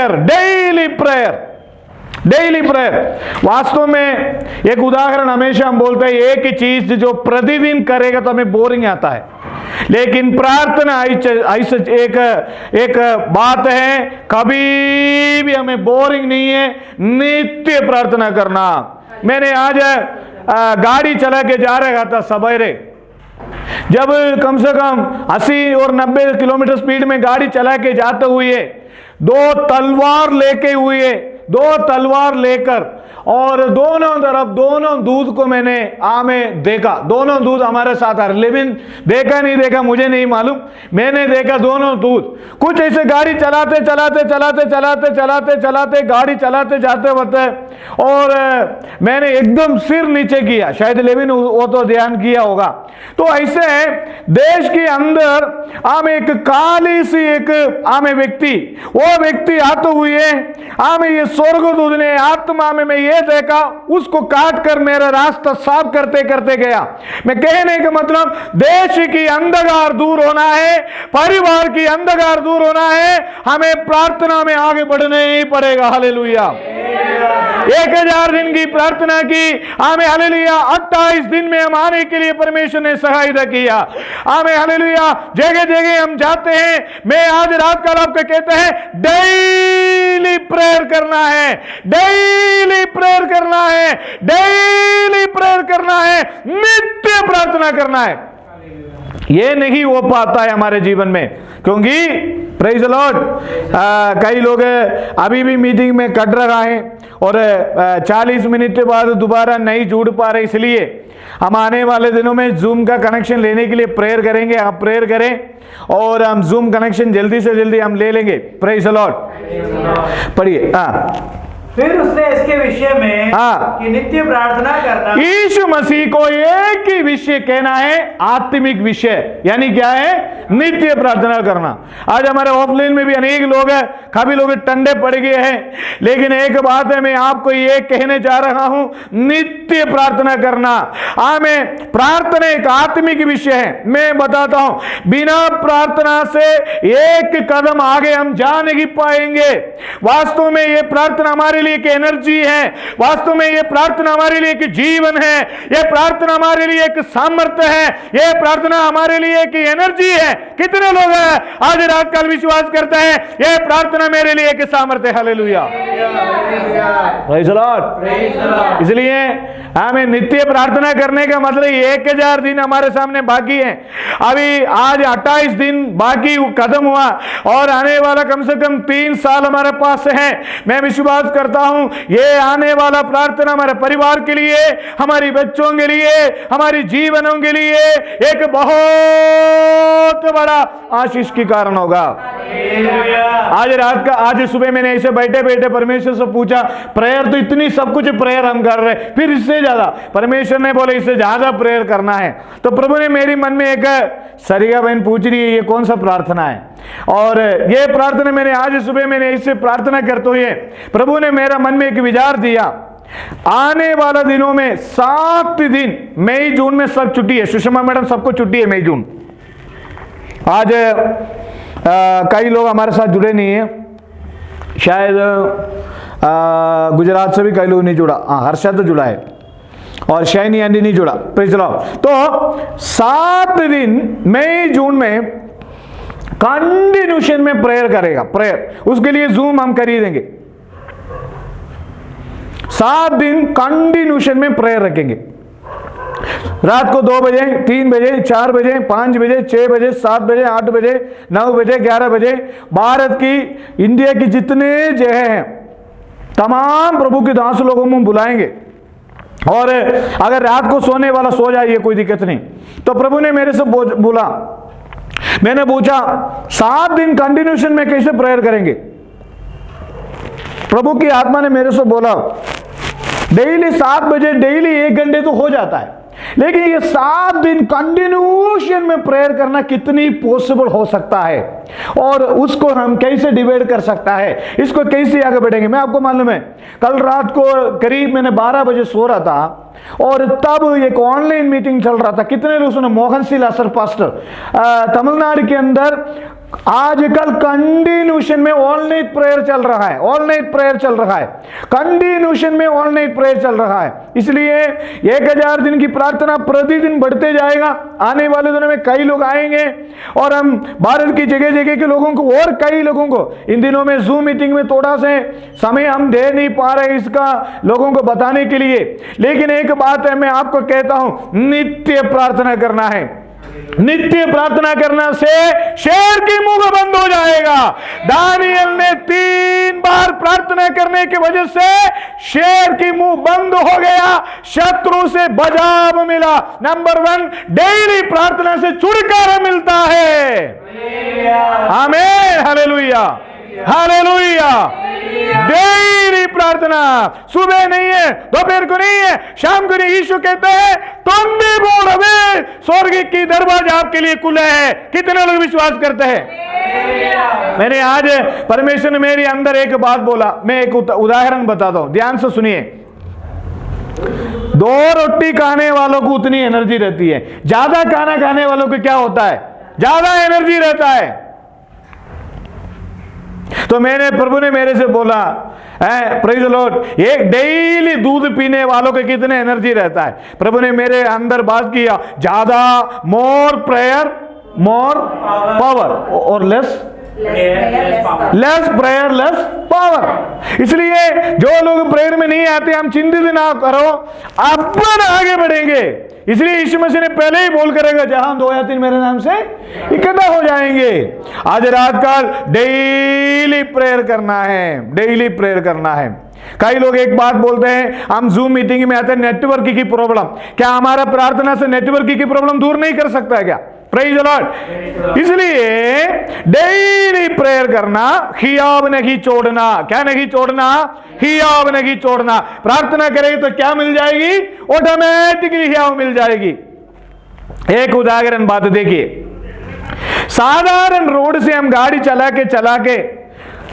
Prayer, daily prayer, daily prayer. वास्तव में एक उदाहरण हमेशा हम बोलते हैं, एक ही चीज जो प्रतिदिन करेगा तो हमें बोरिंग आता है, लेकिन प्रार्थना ऐसा एक बात है, कभी भी हमें बोरिंग नहीं है, नित्य प्रार्थना करना। मैंने आज गाड़ी चला के जा रहा था सवेरे, जब कम से कम 80 और 90 किलोमीटर स्पीड में गाड़ी चला के जाते हुए दो तलवार लेकर और दोनों तरफ दोनों दूध को मैंने में देखा। दोनों दूध हमारे साथ आ रहे, लेकिन देखा नहीं देखा मुझे नहीं मालूम, मैंने देखा दोनों दूध कुछ ऐसे गाड़ी चलाते गाड़ी चलाते जाते वक्त, और मैंने एकदम सिर नीचे किया, शायद लेकिन वो तो ध्यान किया होगा। तो ऐसे देश के अंदर एक काली सी एक व्यक्ति, वो व्यक्ति आते हुए ये स्वर्गदूत ने आत्मा में मैं ये देखा, उसको काट कर मेरा रास्ता साफ करते करते गया। मैं कहने का मतलब, देश की अंधकार दूर होना है, परिवार की अंधकार दूर होना है, हमें प्रार्थना में आगे बढ़ना ही पड़ेगा। हालेलुया। 1000 दिन की प्रार्थना की, हमें हालेलुया 28 दिन में हम आने के लिए परमेश्वर ने सहायता किया। हमें हालेलुया जगह जगह हम जाते हैं। मैं आज रात का आपको कहते हैं, डेली प्रेयर करना है, डेली प्रेयर करना है, डेली प्रेयर करना है, नित्य प्रार्थना करना है। ये नहीं हो पाता है हमारे जीवन में, क्योंकि प्रेज द लॉर्ड कई लोग अभी भी मीटिंग में कट रहा है और 40 मिनट के बाद दोबारा नहीं जुड़ पा रहे, इसलिए हम आने वाले दिनों में जूम का कनेक्शन लेने के लिए प्रेयर करेंगे। आप प्रेयर करें और हम जूम कनेक्शन जल्दी से जल्दी हम ले लेंगे। Praise the Lord. पढ़िए। फिर उसने इसके विषय में कि नित्य प्रार्थना करना, यीशु मसीह को एक ही विषय कहना है, आत्मिक विषय, यानी क्या है? नित्य प्रार्थना करना। आज हमारे ऑफलाइन में भी अनेक लोग हैं, काफी लोग टंडे पड़ गए हैं, लेकिन एक बात है, मैं आपको ये कहने जा रहा हूं, नित्य प्रार्थना करना। हमें प्रार्थना एक आत्मिक विषय है। मैं बताता हूं, बिना प्रार्थना से एक कदम आगे हम जा नहीं पाएंगे। वास्तव में ये प्रार्थना हमारे लिए एक एनर्जी है, वास्तव में ये प्रार्थना हमारे लिए एक जीवन है, ये प्रार्थना हमारे लिए एक सामर्थ्य है, ये प्रार्थना हमारे लिए एक एनर्जी है। कितने लोग हैं आज रात काल विश्वास करते हैं ये प्रार्थना मेरे लिए एक सामर्थ्य है? Hallelujah, praise the Lord. इसलिए हमें नित्य प्रार्थना करने का मतलब 1000 दिन हमारे सामने बाकी है। अभी आज 28 दिन बाकी खत्म हुआ और आने वाला कम से कम 3 साल हमारे पास है। मैं विश्वास करता हूं ये आने वाला प्रार्थना हमारे परिवार के लिए, हमारी बच्चों के लिए, हमारी जीवनों के लिए एक बहुत बड़ा आशीष की कारण होगा। आज सुबह मैंने ऐसे बैठे बैठे परमेश्वर से पूछा, प्रेयर तो इतनी सब कुछ प्रेयर हम कर रहे, फिर इससे ज्यादा परमेश्वर ने बोले इससे ज्यादा प्रेयर करना है। तो प्रभु ने मेरी मन में एक सरिया बहन पूछ रही है ये कौन सा प्रार्थना है, और ये प्रार्थना मैंने आज सुबह मैंने इससे प्रार्थना करते हुए प्रभु ने मेरा मन में एक विचार दिया। आने वाला दिनों में 7 दिन, मई जून में सब छुट्टी है, सुषमा मैडम सबको छुट्टी है मई जून। आज कई लोग हमारे साथ जुड़े नहीं है, शायद गुजरात से भी कई लोग नहीं जुड़ा, हर्षा तो जुड़ा है और शाइनी आंटी नहीं जुड़ा। Praise the Lord. तो 7 दिन मई जून में कंटिन्यूशन में प्रेयर करेगा, प्रेयर उसके लिए जूम हम खरीदेंगे। 7 दिन कंटिन्यूशन में प्रेयर रखेंगे, रात को 2 बजे, 3 बजे, 4 बजे, 5 बजे, 6 बजे, 7 बजे, 8 बजे, 9 बजे, 11 बजे, भारत की, इंडिया की जितने जगह हैं तमाम प्रभु के दास लोगों में बुलाएंगे। और अगर रात को सोने वाला सो जाए कोई दिक्कत नहीं। तो प्रभु ने मेरे से बोला, मैंने पूछा 7 दिन कंटिन्यूशन में कैसे प्रेयर करेंगे? प्रभु की आत्मा ने मेरे से बोला डेली 7 बजे, डेली 1 घंटे तो हो जाता है, लेकिन ये 7 दिन कंटिन्यूशन में प्रेयर करना कितनी पॉसिबल हो सकता है और उसको हम कैसे डिवाइड कर सकता है, इसको कैसे आगे बढ़ेंगे? मैं आपको मालूम है, कल रात को करीब मैंने 12 बजे सो रहा था और तब एक ऑनलाइन मीटिंग चल रहा था। कितने लोग सुने? मोहन सिला सर पास्टर तमिलनाडु के अंदर आजकल कंटिन्यूशन में ऑल नाइट प्रेयर चल रहा है, ऑल नाइट प्रेयर चल रहा है, कंटिन्यूशन में ऑल नाइट प्रेयर चल रहा है। इसलिए 1000 दिन की प्रार्थना प्रतिदिन बढ़ते जाएगा। आने वाले दिनों में कई लोग आएंगे और हम भारत की जगह जगह के लोगों को और कई लोगों को इन दिनों में जूम मीटिंग में थोड़ा से समय हम दे नहीं पा रहे इसका लोगों को बताने के लिए, लेकिन एक बात है मैं आपको कहता हूं, नित्य प्रार्थना करना है। नित्य प्रार्थना करना से शेर की मुंह बंद हो जाएगा। दानियल ने 3 बार प्रार्थना करने की वजह से शेर की मुंह बंद हो गया, शत्रु से बचाव मिला। नंबर 1, डेली प्रार्थना से छुटकारा मिलता है। आमीन, हालेलुया, हालेलुया। डेली प्रार्थना, सुबह नहीं है, दोपहर को नहीं है, शाम को नहीं। यीशु कहते हैं तुम भी बोल रहे स्वर्ग की दरवाजा आपके लिए खुले है। कितने लोग विश्वास करते हैं? मैंने आज परमेश्वर ने मेरे अंदर एक बात बोला, मैं एक उदाहरण बताता हूं, ध्यान से सुनिए। 2 रोटी खाने वालों को उतनी एनर्जी रहती है, ज्यादा खाना खाने वालों को क्या होता है? ज्यादा एनर्जी रहता है। तो प्रभु ने मेरे से बोला, प्रेज़ द लॉर्ड, एक डेली दूध पीने वालों को कितने एनर्जी रहता है? प्रभु ने मेरे अंदर बात किया, ज्यादा, मोर प्रेयर मोर पावर, और लेस प्रेयर लेस पावर। इसलिए जो लोग प्रेयर में नहीं आते, हम चिंतित ना करो, अपन आगे बढ़ेंगे। इसलिए यीशु मसीह ने पहले ही बोल करेगा, जहां 2 या 3 मेरे नाम से इकट्ठा हो जाएंगे। आज रात काल डेली प्रेयर करना है, डेली प्रेयर करना है। कई लोग एक बात बोलते हैं, हम जूम मीटिंग में आते हैं, नेटवर्क की प्रॉब्लम। क्या हमारा प्रार्थना से नेटवर्क की प्रॉब्लम दूर नहीं कर सकता है क्या? Praise the Lord. इसलिए डेली प्रेयर करना, हियाव नहीं छोड़ना। क्या नहीं छोड़ना? हियाव नहीं छोड़ना। प्रार्थना करेगी तो क्या मिल जाएगी? ऑटोमेटिकली हियाव मिल जाएगी। एक उदाहरण बात देखिए, साधारण रोड से हम गाड़ी चला के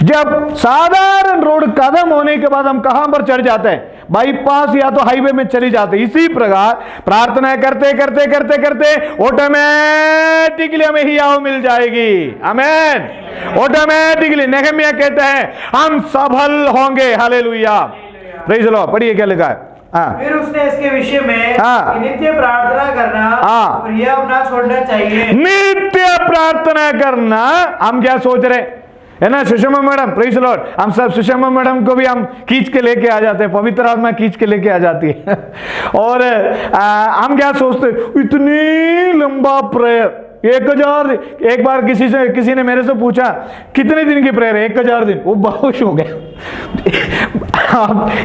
जब साधारण रोड खत्म होने के बाद हम कहां पर चढ़ जाते हैं? बाईपास या तो हाईवे में चली जाते हैं। इसी प्रकार प्रार्थना करते करते ऑटोमेटिकली हमें हियाव मिल जाएगी। आमीन, ऑटोमेटिकली। नेहमिया कहते हैं हम सफल होंगे। Hallelujah, praise the Lord. पढ़िए क्या लिखा है। फिर उसने इसके विषय में नित्य प्रार्थना करना और हियाव ना छोड़ना चाहिए। नित्य प्रार्थना करना। हम क्या सोच रहे है ना, Sushma madam, praise the Lord, हम सब सुषमा मैडम को भी हम खींच के लेके आ जाते हैं, पवित्र आत्मा खींच के लेके आ जाती है। और हम क्या सोचते, इतनी लंबा प्रेयर, 1000। एक बार किसी ने मेरे से पूछा कितने दिन की प्रेयर है? 1000 दिन। वो बहुत हो गया।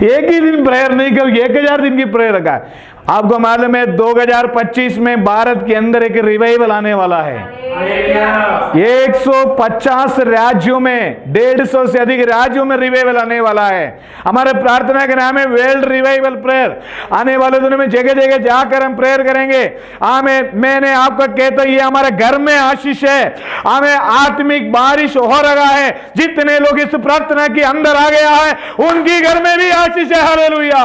एक ही दिन प्रेयर नहीं कर, 1000 दिन की प्रेयर रखा है। आपको मालूम है 2025 में भारत के अंदर एक रिवाइवल आने वाला है। 150 राज्यों में, 150 से अधिक राज्यों में रिवाइवल आने वाला है। हमारे प्रार्थना का नाम है वर्ल्ड रिवाइवल प्रेयर। आने वाले दिनों में जगह जगह जाकर हम प्रेयर करेंगे। मैंने आपको कहता ये हमारे घर में आशीष है, हमें आत्मिक बारिश हो रहा है। जितने लोग इस प्रार्थना के अंदर आ गया है उनकी घर में भी आशीष है। हालेलुया,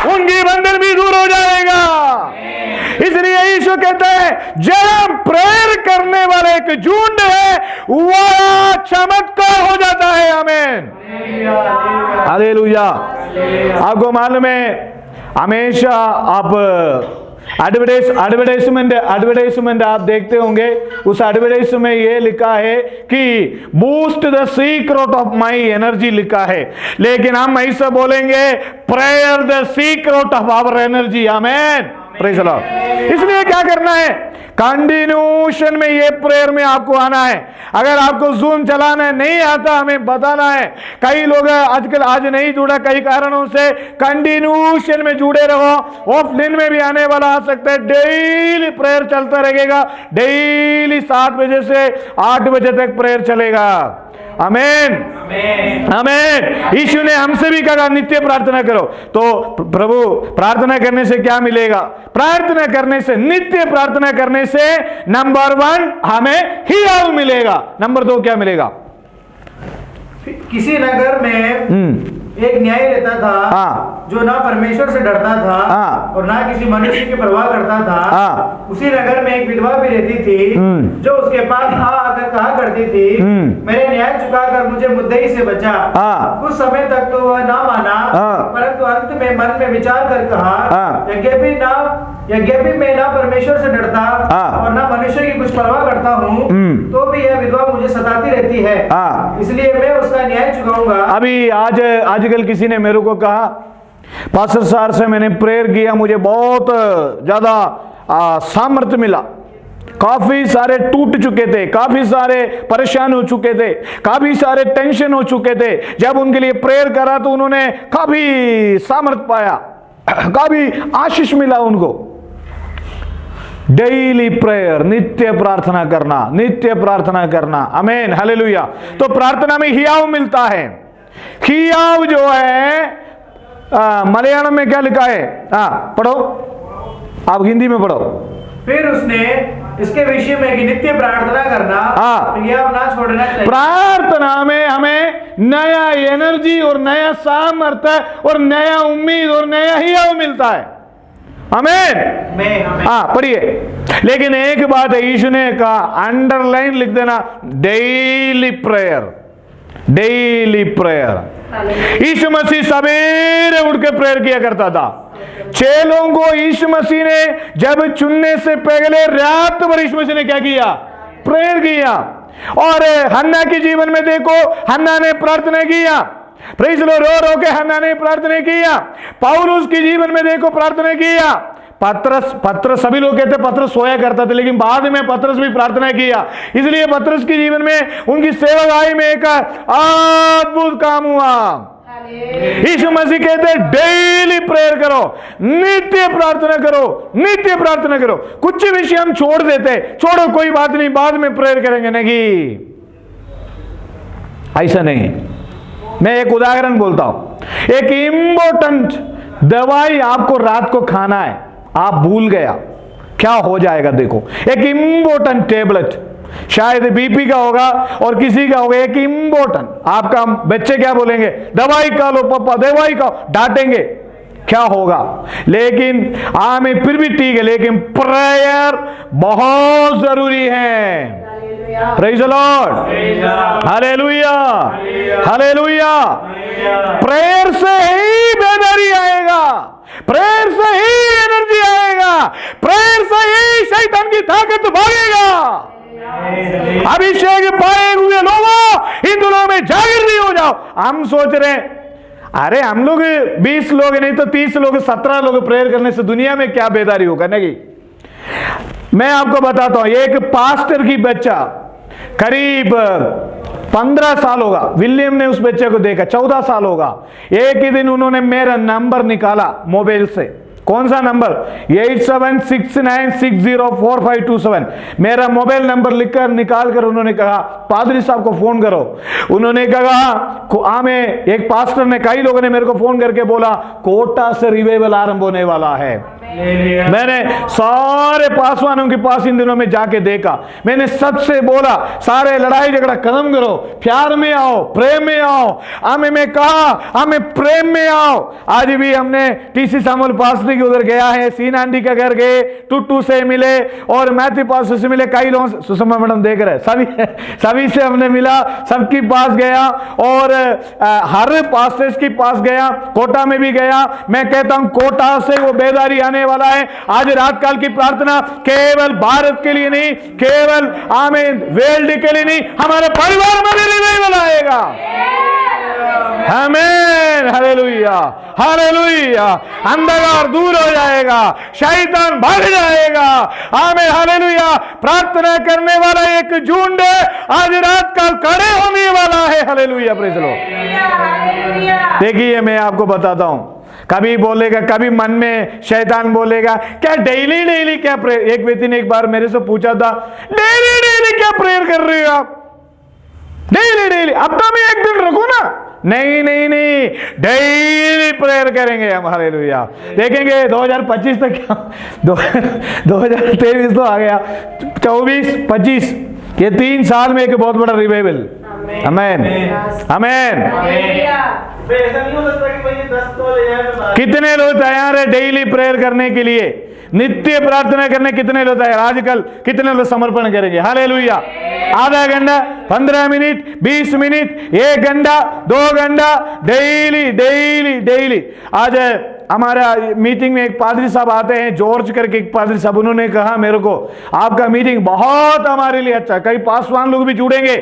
उनकी बंधन भी दूर हो जाएगा। इसलिए यीशु कहते हैं जब प्रेयर करने वाले एक झुंड है वह चमत्कार हो जाता है। आमीन, हालेलुया। आपको मालूम है, हमेशा आप एडवर्टाइजमेंट आप देखते होंगे, उस एडवर्टाइजमेंट में ये लिखा है कि Boost the secret of my energy लिखा है, लेकिन हम ऐसा बोलेंगे prayer the secret of our energy. Amen, praise the Lord. इसलिए क्या करना है, कंटिन्यूशन में ये प्रेयर में आपको आना है। अगर आपको जूम चलाना है, नहीं आता, हमें बताना है। कई लोग आजकल आज नहीं जुड़ा कई कारणों से, कंटिन्यूशन में जुड़े रहो। ऑफलाइन में भी आने वाला आ सकता है, डेली प्रेयर चलता रहेगा। डेली 7 बजे से 8 बजे तक प्रेयर चलेगा। आमीन, आमीन। यीशु ने हमसे भी कहा नित्य प्रार्थना करो। तो प्रभु प्रार्थना करने से क्या मिलेगा? प्रार्थना करने से, नित्य प्रार्थना करने से नंबर 1 हमें हियाव मिलेगा। नंबर 2 क्या मिलेगा? किसी नगर में एक न्यायी रहता था जो ना परमेश्वर से डरता था हाँ। और ना किसी मनुष्य की परवाह करता था, हाँ। उसी नगर में एक विधवा भी रहती थी, जो उसके पास आकर कहा करती थी, मेरे न्याय चुकाकर मुझे मुद्दई से बचा। हाँ। कुछ समय तक तो वह ना माना, हाँ। परंतु अंत में मन में विचार कर कहा, हाँ। यद्यपि मैं ना परमेश्वर से डरता हाँ। और ना मनुष्य की कुछ परवाह करता हूँ, तो भी यह विधवा मुझे सताती रहती है, हाँ। इसलिए मैं उसका न्याय चुकाऊंगा। अभी आजकल किसी ने मेरे को कहा, पास्टर साहब से मैंने प्रेयर किया, मुझे बहुत ज्यादा सामर्थ्य मिला, काफी सारे टूट चुके थे, काफी सारे परेशान हो चुके थे, काफी सारे टेंशन हो चुके थे, जब उनके लिए प्रेयर करा तो उन्होंने काफी सामर्थ्य पाया, काफी आशीष मिला उनको। डेली प्रेयर, नित्य प्रार्थना करना, नित्य प्रार्थना करना, आमीन, हालेलुया। तो प्रार्थना में हियाव मिलता है। हियाव जो है मलयालम में क्या लिखा है, पढ़ो, आप हिंदी में पढ़ो। फिर उसने इसके विषय में कि नित्य प्रार्थना करना, हियाव ना छोड़ना चाहिए। प्रार्थना में हमें नया एनर्जी और नया सामर्थ्य और नया उम्मीद और नया हियाव मिलता है, आमीन। पढ़िए। लेकिन एक बात है, यीशु ने कहा, अंडरलाइन लिख देना, डेली प्रेयर, डेली प्रेयर। यीशु मसीह सवेरे उठ के प्रेयर किया करता था। चेलों को यीशु मसीह ने जब चुनने से पहले रात भर यीशु मसीह ने क्या किया, प्रेयर किया। और हन्ना के जीवन में देखो, हन्ना ने प्रार्थना किया, प्रेज़ लो, रो रो के हन्ना ने प्रार्थना किया। पौलुस के जीवन में देखो, प्रार्थना किया। पत्रस सभी लोग कहते पत्रस सोया करता था, लेकिन बाद में पत्रस भी प्रार्थना किया, इसलिए पत्रस के जीवन में उनकी सेवकाई में एक अद्भुत काम हुआ। यीशु मसीह कहते डेली प्रेयर करो, नित्य प्रार्थना करो, नित्य प्रार्थना करो। कुछ विषय हम छोड़ देते, छोड़ो कोई बात नहीं, बाद में प्रेयर करेंगे, नहीं, ऐसा नहीं। मैं एक उदाहरण बोलता हूं। एक इंपॉर्टेंट दवाई आपको रात को खाना है, आप भूल गया, क्या हो जाएगा देखो। एक इंपॉर्टेंट टेबलेट, शायद बीपी का होगा और किसी का होगा, एक इंपॉर्टेंट, आपका बच्चे क्या बोलेंगे, दवाई खा लो पापा, दवाई खाओ, डांटेंगे, क्या होगा। लेकिन हमें फिर भी ठीक है, लेकिन प्रेयर बहुत जरूरी है। Praise the Lord, hallelujah, hallelujah. Prayer से ही बेदारी आएगा, प्रेयर से ही एनर्जी आएगा, प्रेयर से ही शैतान की ताकत भागेगा। अभिषेक पाए हुए लोगों, इन दिनों में जागृति हो जाओ। हम सोच रहे हैं, अरे हम लोग 20 लोग नहीं तो 30 लोग, 17 लोग प्रेयर करने से दुनिया में क्या बेदारी होगा, नहीं। मैं आपको बताता हूं, एक पास्टर की बच्चा करीब 15 साल होगा, विलियम ने उस बच्चे को देखा, 14 साल होगा। एक ही दिन उन्होंने मेरा नंबर निकाला मोबाइल से, कौन सा नंबर, 8769604527, मेरा मोबाइल नंबर लिखकर निकाल कर उन्होंने कहा, पादरी साहब को फोन करो। उन्होंने कहा, हमें एक पास्टर ने, कई लोगों ने मेरे को फोन करके बोला, कोटा से रिवाइवल आरंभ होने वाला है। मैंने सारे पासवानों के पास इन दिनों में जाके देखा, मैंने सबसे बोला, सारे लड़ाई झगड़ा खत्म करो, प्यार में आओ, प्रेम में आओ। मैं कहा, हमें प्रेम में आओ। आज भी हमने टीसी सामुल पास्टर के उधर गया है, सीन आंटी का घर गए, टुट्टू से मिले और मैथ्यू पास्टर से मिले, कई लोगों से, सुषमा मैडम देख रहे, सभी से हमने मिला, सबके पास गया और हर पास्टर्स के पास गया, कोटा में भी गया। मैं कहता हूं कोटा से वो बेदारी आने वाला है। आज रात काल की प्रार्थना केवल भारत के लिए नहीं, केवल आमीन वर्ल्ड के लिए नहीं, हमारे परिवार में भी रिवाइवल आएगा। आमीन, हालेलुया, हालेलुया। अंधकार दूर हो जाएगा, शैतान भाग जाएगा। आमीन, हालेलुया। प्रार्थना करने वाला एक झुंड आज रात काल खड़े होने वाला है। Hallelujah, praise the Lord. देखिए, मैं आपको बताता हूं, कभी बोलेगा, कभी मन में शैतान बोलेगा, क्या डेली डेली क्या प्रेयर। एक व्यक्ति ने एक बार मेरे से पूछा था, डेली डेली क्या प्रेयर कर रहे हो आप, डेली डेली, हफ्ता में एक दिन रखो ना। नहीं नहीं नहीं, डेली प्रेयर करेंगे हम। हालेलुया। देखेंगे 2025 तक क्या, 2023 तो आ गया, 24 25, ये 3 साल में एक बहुत बड़ा रिवाइवल। Amen amen. फिर ऐसा नहीं हो सकता कि भाई ये 10 तो ले जाए तो कितने लोग तैयार है डेली प्रेयर करने के लिए, नित्य प्रार्थना करने? कितने लोग तैयार? आजकल कितने लोग समर्पण करेंगे? हालेलुया। आधा घंटा, 15 मिनट, 20 मिनट, 1 घंटा, 2 घंटा, डेली डेली डेली। आज हमारा मीटिंग में एक पादरी साहब आते हैं, जॉर्ज करके एक पादरी साहब, उन्होंने कहा मेरे को आपका मीटिंग बहुत हमारे लिए अच्छा है, कई पासवान लोग भी जुड़ेंगे।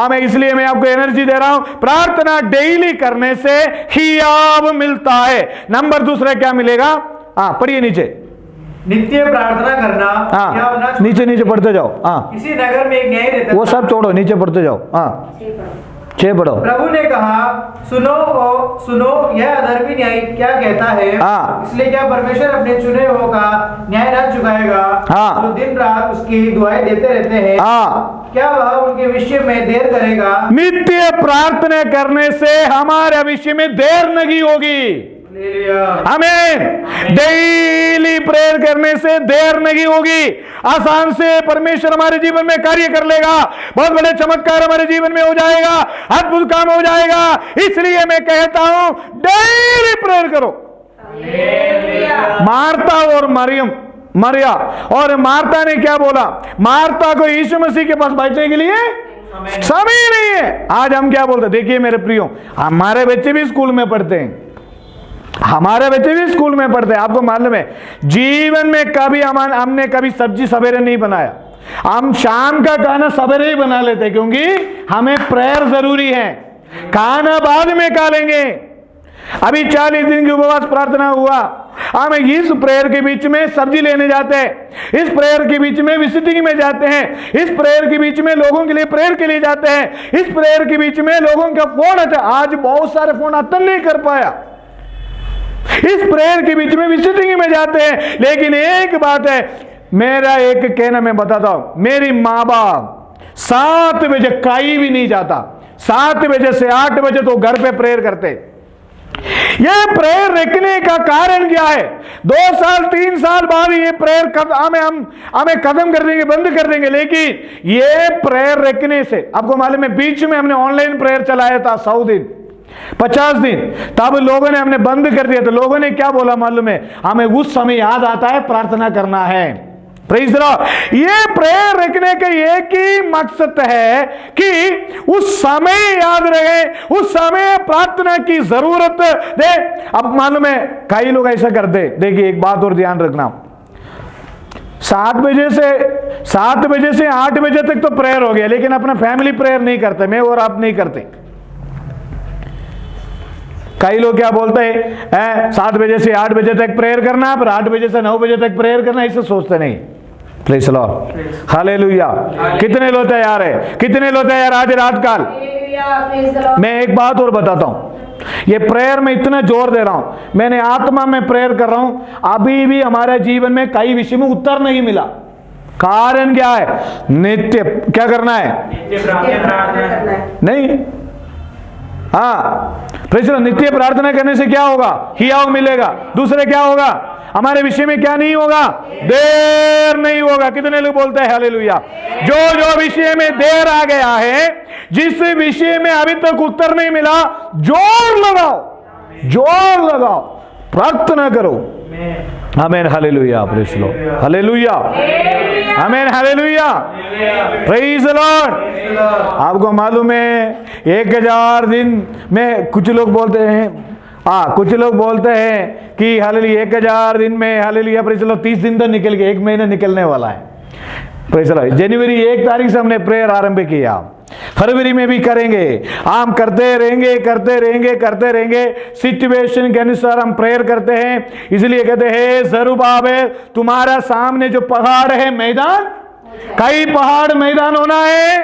मैं इसलिए मैं आपको एनर्जी दे रहा हूं, प्रार्थना डेली करने से हियाव मिलता है। नंबर दूसरा क्या मिलेगा? पढ़िए नीचे। नित्य प्रार्थना करना क्या होना? नीचे नीचे पढ़ते जाओ। किसी नगर में एक न्यायी रहता वो था। सब छोड़ो, नीचे पढ़ते जाओ। 6 पढ़ो। प्रभु ने कहा, सुनो यह अधर्मी न्यायी क्या कहता है। इसलिए क्या परमेश्वर अपने चुने हुओं का न्याय न चुकाएगा, जो दिन रात उसकी दुआएं देते रहते हैं? क्या वह उनके विषय में देर करेगा? नित्य प्रार्थना करने से हमारे विषय में देर नहीं होगी। आमीन। डेली प्रेयर करने से देर नहीं होगी, आसान से परमेश्वर हमारे जीवन में कार्य कर लेगा, बहुत बड़े चमत्कार हमारे जीवन में हो जाएगा, अद्भुत काम हो जाएगा। इसलिए मैं कहता हूं डेली प्रेयर करो। मार्था और मरिया, और मार्था ने क्या बोला? मार्था को यीशु मसीह के पास बैठने के लिए समय नहीं है। आज हम क्या बोलते? देखिए मेरे प्रियो, हमारे बच्चे भी स्कूल में पढ़ते हैं, आपको मालूम है जीवन में कभी हमने कभी सब्जी सवेरे नहीं बनाया, हम शाम का खाना सवेरे ही बना लेते हैं, क्योंकि हमें प्रेयर जरूरी है, खाना बाद में खा लेंगे। अभी 40 दिन की उपवास प्रार्थना हुआ, हम इस प्रेयर के बीच में सब्जी लेने जाते हैं, इस प्रेयर के बीच में विजिटिंग में जाते हैं, इस प्रेयर के बीच में लोगों के लिए प्रेयर के लिए जाते हैं, इस प्रेयर के बीच में लोगों का फोन आता। आज बहुत सारे फोन अटेंड नहीं कर पाया, इस प्रेयर के बीच में विजिटिंग में जाते हैं। लेकिन एक बात है, मेरा एक कहना मैं बताता हूं, मेरी माँ बाप 7 बजे कहीं भी नहीं जाता, 7 बजे से 8 बजे तो घर पे प्रेयर करते। ये प्रेयर रखने का कारण क्या है? 2 साल 3 साल बाद ये प्रेयर हमें खत्म कर देंगे, बंद कर देंगे। लेकिन ये प्रेयर रखने से, आपको मालूम है बीच में हमने ऑनलाइन प्रेयर चलाया था 100 दिन 50 दिन, तब लोगों ने हमने बंद कर दिया। तो लोगों ने क्या बोला मालूम है? हमें उस समय याद आता है प्रार्थना करना है। Praise the Lord. ये प्रेयर रखने का एक ही मकसद है कि उस समय याद रहे, उस समय प्रार्थना की जरूरत दे। अब मालूम है कई लोग ऐसा करते, देखिए एक बात और ध्यान रखना, 7 बजे से 8 बजे तक तो प्रेयर हो गया, लेकिन अपना फैमिली प्रेयर नहीं करते, मैं और आप नहीं करते। कई लोग क्या बोलते हैं 7 बजे से 8 बजे तक प्रेयर करना, फिर 8 बजे से 9 बजे तक प्रेयर करना, इसे सोचते नहीं। Praise the Lord, hallelujah. कितने लोग तैयार है? कितने लोग तैयार आज रात काल? मैं एक बात और बताता हूं, ये प्रेयर में इतना जोर दे रहा हूं, मैंने आत्मा में प्रेयर कर रहा हूं, अभी भी हमारे जीवन में कई विषय में उत्तर नहीं मिला। कारण क्या है? नित्य क्या करना है? नहीं, नित्य प्रार्थना करने से क्या होगा? हियाव मिलेगा। दूसरे क्या होगा? हमारे विषय में क्या नहीं होगा? देर नहीं होगा। कितने लोग बोलते हैं हालेलुया? जो विषय में देर आ गया है, जिस विषय में अभी तक उत्तर नहीं मिला, जोर लगाओ, प्रार्थना करो। आमीन, hallelujah, praise the Lord, hallelujah, आमीन, हालेलुया, प्रेज़ द लॉर्ड। आपको मालूम है 1000 दिन में कुछ लोग बोलते हैं कि हालेलुया 1000 दिन में हालेलुया प्रेज़ द लॉर्ड 30 दिन तो निकल गए, 1 महीना निकलने वाला है। Praise the Lord. जनवरी 1 तारीख से हमने प्रेयर आरंभ किया, फरवरी में भी करेंगे, हम करते रहेंगे। सिचुएशन के अनुसार हम प्रेयर करते हैं। इसलिए कहते हैं जरुब्बाबेल, तुम्हारा सामने जो पहाड़ है मैदान, कई पहाड़ मैदान होना है,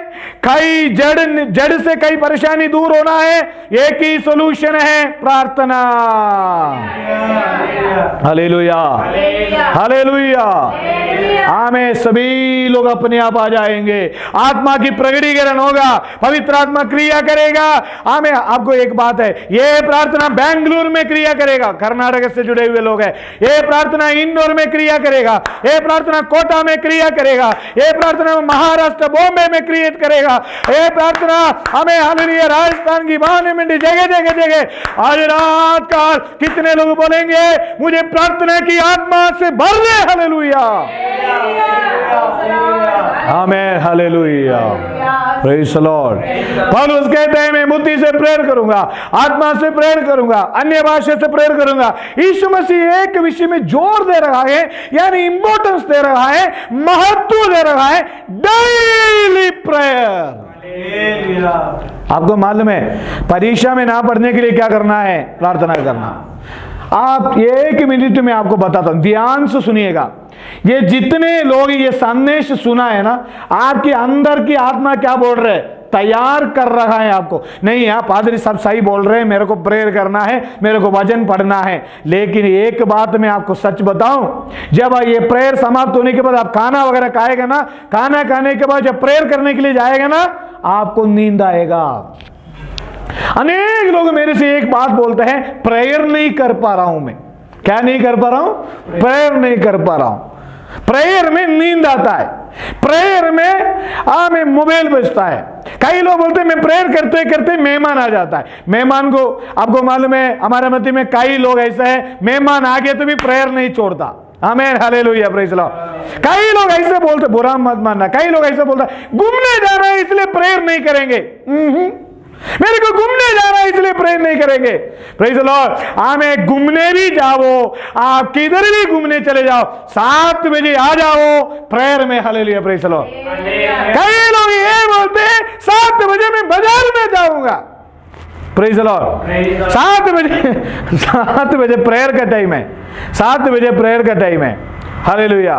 कई जड़ से कई परेशानी दूर होना है। एक ही सोल्यूशन है, प्रार्थना। Hallelujah, hallelujah. आमीन। सभी लोग अपने आप आ जाएंगे, आत्मा की प्रकटीकरण होगा, पवित्र आत्मा क्रिया करेगा। आमीन। आपको एक बात है, ये प्रार्थना बेंगलुरु में क्रिया करेगा, कर्नाटक से जुड़े हुए लोग हैं। ये प्रार्थना इंदौर में क्रिया करेगा, ये प्रार्थना कोटा में क्रिया करेगा, ये प्रार्थना महाराष्ट्र बॉम्बे में क्रिएट करेगा। ये प्रार्थना हमें हालेलुया राजस्थान की बाने में जगह जगह जगह आज रात काल कितने लोग बोलेंगे मुझे प्रार्थना की आत्मा से भर दे। हालेलुया आमीन हालेलुया प्रेज द लॉर्ड। पौलुस कहते हैं मैं बुद्धि से प्रेयर करूंगा, आत्मा से प्रेयर करूंगा, अन्य भाषा से प्रेयर करूंगा। यीशु मसीह एक विषय में जोर दे रहा है, यानी इंपॉर्टेंस दे रहा है, महत्व दे रहा है, डेली प्रेयर। आपको मालूम है परीक्षा में ना पढ़ने के लिए क्या करना है? प्रार्थना करना। आप एक मिनट में आपको बताता हूं, ध्यान से सुनिएगा। ये जितने लोग ये संदेश सुना है ना, आपके अंदर की आत्मा क्या बोल रहे हैं? तैयार कर रहा है आपको। नहीं आप पादरी सब सही बोल रहे हैं, मेरे को प्रेयर करना है, मेरे को वचन पढ़ना है। लेकिन एक बात मैं आपको सच बताऊं, जब ये प्रेयर समाप्त होने के बाद आप खाना वगैरह खाएगा ना, खाना खाने के बाद जब प्रेयर करने के लिए जाएगा ना, आपको नींद आएगा। अनेक लोग मेरे से एक बात बोलते हैं, प्रेयर नहीं कर पा रहा हूं मैं। क्या नहीं कर पा रहा हूं? प्रेयर नहीं कर पा रहा हूं। प्रेयर में नींद आता है, प्रेयर में में मोबाइल बजता है। कई लोग बोलते हैं मैं प्रेयर करते करते मेहमान आ जाता है। मेहमान को आपको मालूम है हमारे मत में कई लोग ऐसा है, मेहमान आ गए तो भी प्रेयर नहीं छोड़ता। आमीन हालेलुया प्रेज द लॉर्ड। कई लोग ऐसे बोलते, बुरा मत मानना, कई लोग ऐसे बोलते घूमने जा रहे हैं इसलिए प्रेयर नहीं करेंगे। मेरे को घूमने जाना है इसलिए प्रेयर नहीं करेंगे। Praise the Lord. हमें घूमने भी जाओ, आप किधर भी घूमने चले जाओ, 7 बजे आ जाओ प्रेयर में। Hallelujah praise the Lord. कई लोग ये बोलते हैं 7 बजे मैं बाजार में जाऊंगा। Praise the Lord. 7 बजे प्रेयर का टाइम है, 7 बजे प्रेयर का टाइम है। Hallelujah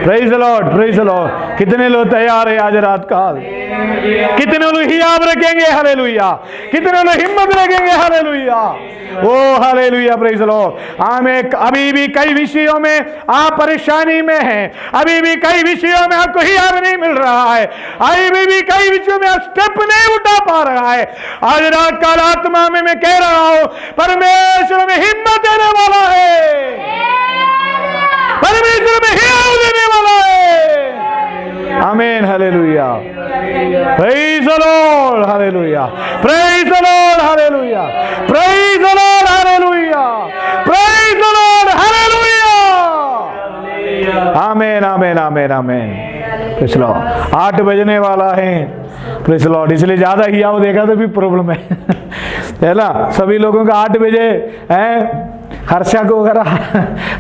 praise the Lord, praise the Lord. कितने लोग तैयार है आज रात काल? कितने लोग हियाब रखेंगे? हालेलुया। कितने लोग हिम्मत रखेंगे? Hallelujah. Oh hallelujah praise the Lord. हमें अभी भी कई विषयों में आप परेशानी में हैं, अभी भी कई विषयों में आपको हियाब नहीं मिल रहा है, अभी भी कई विषयों में आप स्टेप नहीं उठा पा रहा है। आज रात काल आत्मा में मैं कह रहा हूं, परमेश्वर में हिम्मत देने वाला है, परमेश्वर में हियाव देने वाला है। आमीन hallelujah praise the Lord hallelujah praise the Lord hallelujah praise the Lord hallelujah praise the Lord hallelujah. आमीन आमीन आमीन आमीन। Praise Lord. 8 बजने वाला है। Praise Lord. इसलिए ज्यादा हियाव देखा तो भी प्रॉब्लम है ना। सभी लोगों का 8 बजे है, हर्षा को अगर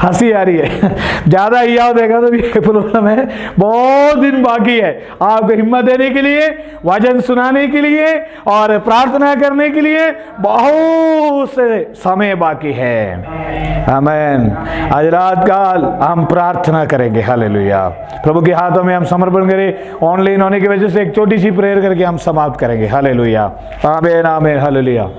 हंसी आ रही है, ज्यादा हियाव देखा तो भी प्रॉब्लम है। बहुत दिन बाकी है आपको हिम्मत देने के लिए, वचन सुनाने के लिए और प्रार्थना करने के लिए बहुत से समय बाकी है। आमीन। आज रात काल हम प्रार्थना करेंगे। हालेलुया। प्रभु के हाथों में हम समर्पण करें। ऑनलाइन होने की वजह से एक छोटी सी प्रेयर करके हम समाप्त करेंगे। हालेलुया। आमीन आमीन हालेलुया।